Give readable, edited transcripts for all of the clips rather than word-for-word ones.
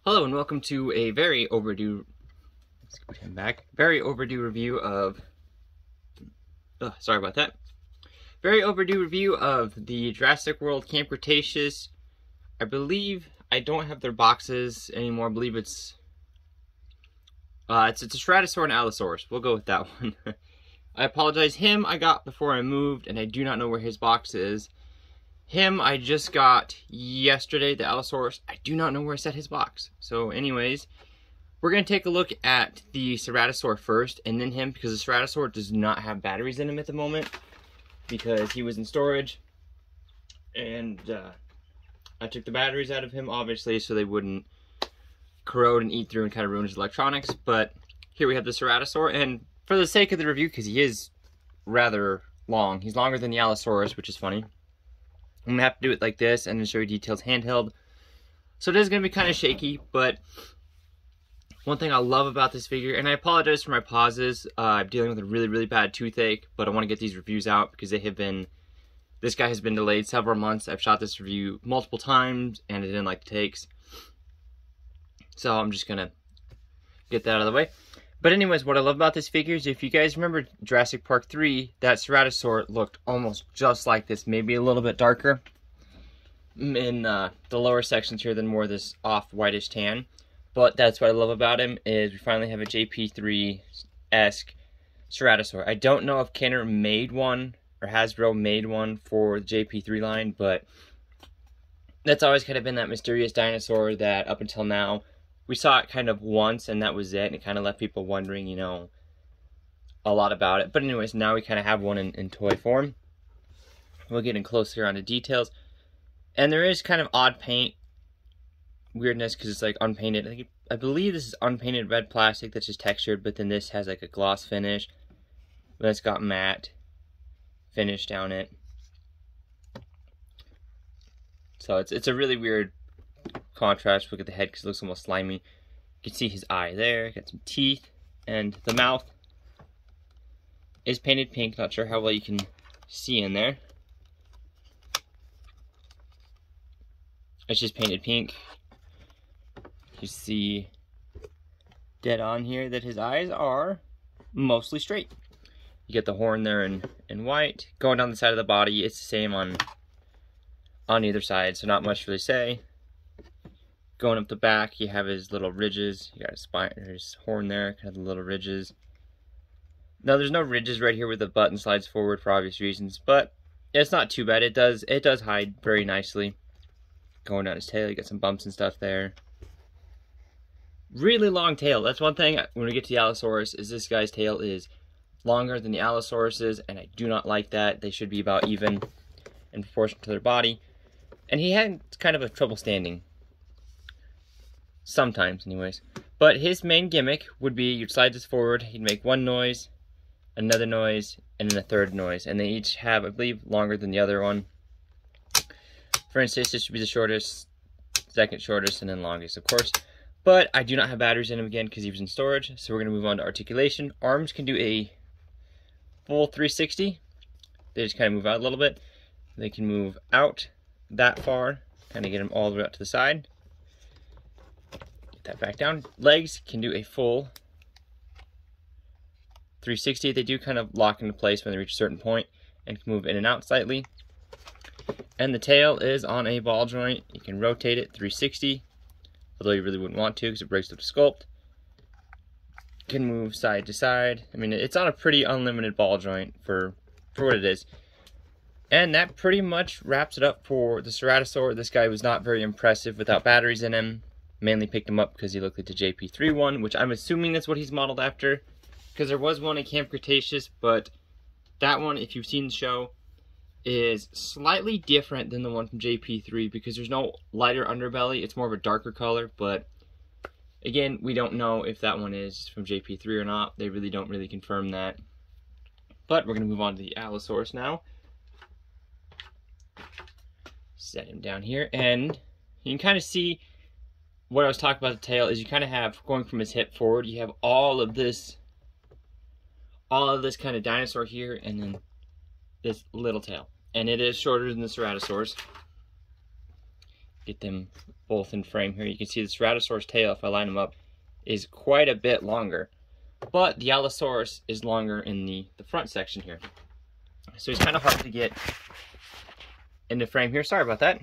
Hello and welcome to a very overdue review of very overdue review of the Jurassic World Camp Cretaceous. I believe I don't have their boxes anymore. I believe it's a Ceratosaur and Allosaurus. We'll go with that one. I apologize. Him I got before I moved, and I do not know where his box is. Him I just got yesterday, the Allosaurus. I do not know where I set his box. So anyways, we're going to take a look at the Ceratosaur first, and then him, because the Ceratosaur does not have batteries in him at the moment, because he was in storage, and I took the batteries out of him, obviously, so they wouldn't corrode and eat through and kind of ruin his electronics. But here we have the Ceratosaur, and for the sake of the review, because he is rather long, he's longer than the Allosaurus, which is funny. I'm going to have to do it like this and then show you details handheld. So it is going to be kind of shaky, but one thing I love about this figure, and I apologize for my pauses, I'm dealing with a really bad toothache, but I want to get these reviews out because they have been, this guy has been delayed several months. I've shot this review multiple times and I didn't like the takes. So I'm just going to get that out of the way. But anyways, what I love about this figure is, if you guys remember Jurassic Park 3, that Ceratosaur looked almost just like this, maybe a little bit darker in the lower sections here than more this off-whitish tan. But that's what I love about him, is we finally have a Jp3-esque Ceratosaur. I don't know if Kenner made one, or Hasbro made one for the Jp3 line, but that's always kind of been that mysterious dinosaur that up until now, we saw it kind of once, and that was it, and it kind of left people wondering, you know, a lot about it. But anyways, now we kind of have one in toy form. We'll get in closer onto details. And there is kind of odd paint weirdness, because it's like unpainted. I believe this is unpainted red plastic that's just textured, but then this has like a gloss finish. Then it's got matte finish down it. So it's a really weird contrast. Look at the head, because it looks almost slimy. You can see his eye there, got some teeth, and the mouth is painted pink. Not sure how well you can see in there. It's just painted pink. You see dead on here that his eyes are mostly straight. You get the horn there in white. Going down the side of the body, it's the same on either side, so not much to really say. Going up the back, you have his little ridges. You got his spine, his horn there, kind of the little ridges. Now, there's no ridges right here where the button slides forward for obvious reasons, but it's not too bad. It does hide very nicely. Going down his tail, you got some bumps and stuff there. Really long tail. That's one thing when we get to the Allosaurus, is this guy's tail is longer than the Allosaurus's, and I do not like that. They should be about even in proportion to their body. And he had kind of a trouble standing. Sometimes, anyways. But his main gimmick would be, you'd slide this forward, he'd make one noise, another noise, and then a third noise. And they each have, I believe, longer than the other one. For instance, this should be the shortest, second shortest, and then longest, of course. But I do not have batteries in him again because he was in storage. So we're going to move on to articulation. Arms can do a full 360. They just kind of move out a little bit. They can move out that far, kind of get them all the way out to the side. That back down. Legs can do a full 360. They do kind of lock into place when they reach a certain point and can move in and out slightly. And the tail is on a ball joint. You can rotate it 360, although you really wouldn't want to because it breaks up the sculpt. Can move side to side. I mean, it's on a pretty unlimited ball joint for what it is. And that pretty much wraps it up for the Ceratosaur. This guy was not very impressive without batteries in him. Mainly picked him up because he looked like the Jp3 one, which I'm assuming that's what he's modeled after, because there was one in Camp Cretaceous, but that one, if you've seen the show, is slightly different than the one from Jp3 because there's no lighter underbelly. It's more of a darker color, but again, we don't know if that one is from Jp3 or not. They really don't really confirm that. But we're going to move on to the Allosaurus now. Set him down here, and you can kind of see what I was talking about the tail is, you kind of have, going from his hip forward, you have all of this kind of dinosaur here, and then this little tail. And it is shorter than the Ceratosaurus. get them both in frame here. You can see the Ceratosaur's tail, if I line them up, is quite a bit longer. But the Allosaurus is longer in the front section here. So he's kind of hard to get into frame here. Sorry about that.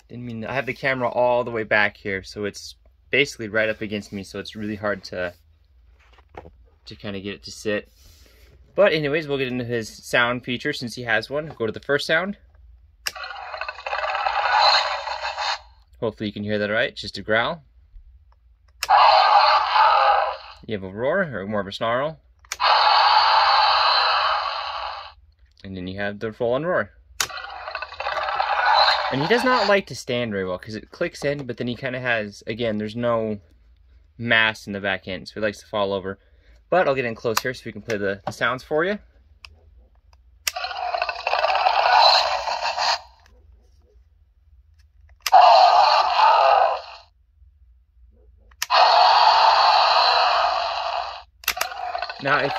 Didn't mean to. I have the camera all the way back here, so it's basically right up against me, so it's really hard to kind of get it to sit. But anyways, we'll get into his sound feature since he has one. Go to the first sound. Hopefully you can hear that all right. It's just a growl. You have a roar, or more of a snarl. And then you have the full-on roar. And he does not like to stand very well, because it clicks in, but then he kind of has, again, there's no mass in the back end, so he likes to fall over. But I'll get in close here so we can play the sounds for you. Now, if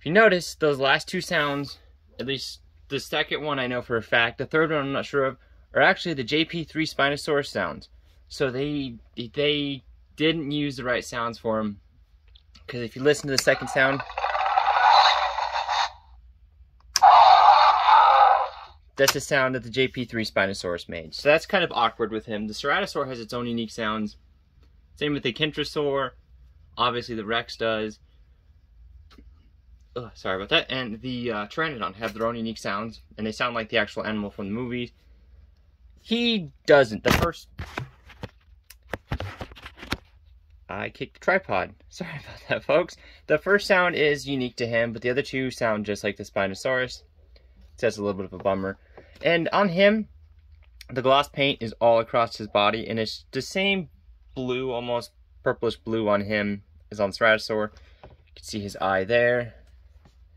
you notice, those last two sounds, at least the second one I know for a fact, the third one I'm not sure of, are actually the Jp3 Spinosaurus sounds. So they didn't use the right sounds for them, because if you listen to the second sound, that's the sound that the Jp3 Spinosaurus made. So that's kind of awkward with him. The Ceratosaur has its own unique sounds. Same with the Kentrosaur. Obviously the Rex does. Ugh, sorry about that. And the Pteranodon have their own unique sounds, and they sound like the actual animal from the movies. He doesn't. The first... I kicked the tripod. Sorry about that, folks. The first sound is unique to him, but the other two sound just like the Spinosaurus. So that's a little bit of a bummer. And on him, the gloss paint is all across his body, and it's the same blue, almost purplish blue on him as on Ceratosaur. You can see his eye there,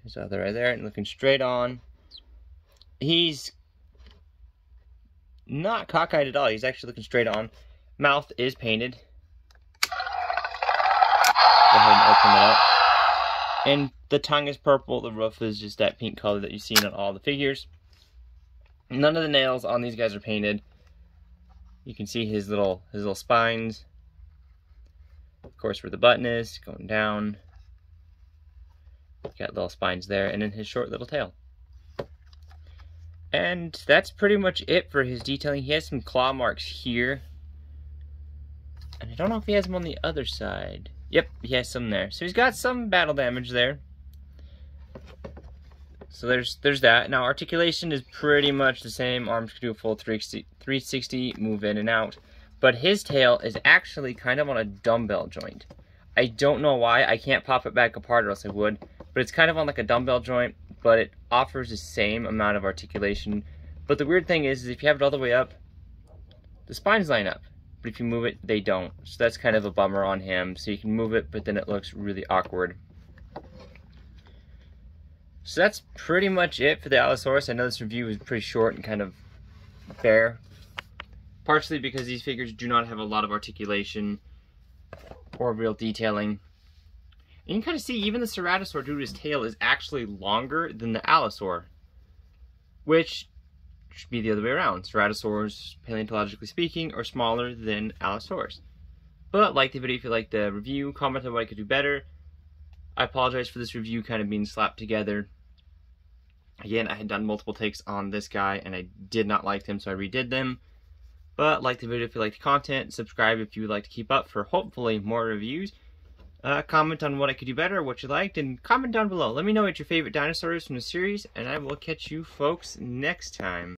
his other eye there, and looking straight on. He's not cockeyed at all. He's actually looking straight on. Mouth is painted. Go ahead and open it up. And the tongue is purple. The roof is just that pink color that you've seen on all the figures. None of the nails on these guys are painted. You can see his little spines. Of course, where the button is, going down. Got little spines there, and then his short little tail. And that's pretty much it for his detailing. He has some claw marks here. And I don't know if he has them on the other side. Yep, he has some there. So he's got some battle damage there. So there's that. Now, articulation is pretty much the same. Arms can do a full 360, move in and out. But his tail is actually kind of on a dumbbell joint. I don't know why. I can't pop it back apart or else I would. But it's kind of on like a dumbbell joint, but it offers the same amount of articulation. But the weird thing is if you have it all the way up, the spines line up. But if you move it, they don't. So that's kind of a bummer on him. So you can move it, but then it looks really awkward. So that's pretty much it for the Allosaurus. I know this review is pretty short and kind of bare. Partially because these figures do not have a lot of articulation or real detailing. And you can kind of see even the Ceratosaur, due to his tail, is actually longer than the Allosaur. Which should be the other way around. Ceratosaurs, paleontologically speaking, are smaller than Allosaurus. But like the video if you like the review, comment on what I could do better. I apologize for this review kind of being slapped together. Again, I had done multiple takes on this guy and I did not like them, so I redid them. But like the video if you like the content, subscribe if you would like to keep up for hopefully more reviews. Comment on what I could do better, what you liked, and comment down below. Let me know what your favorite dinosaur is from the series, and I will catch you folks next time.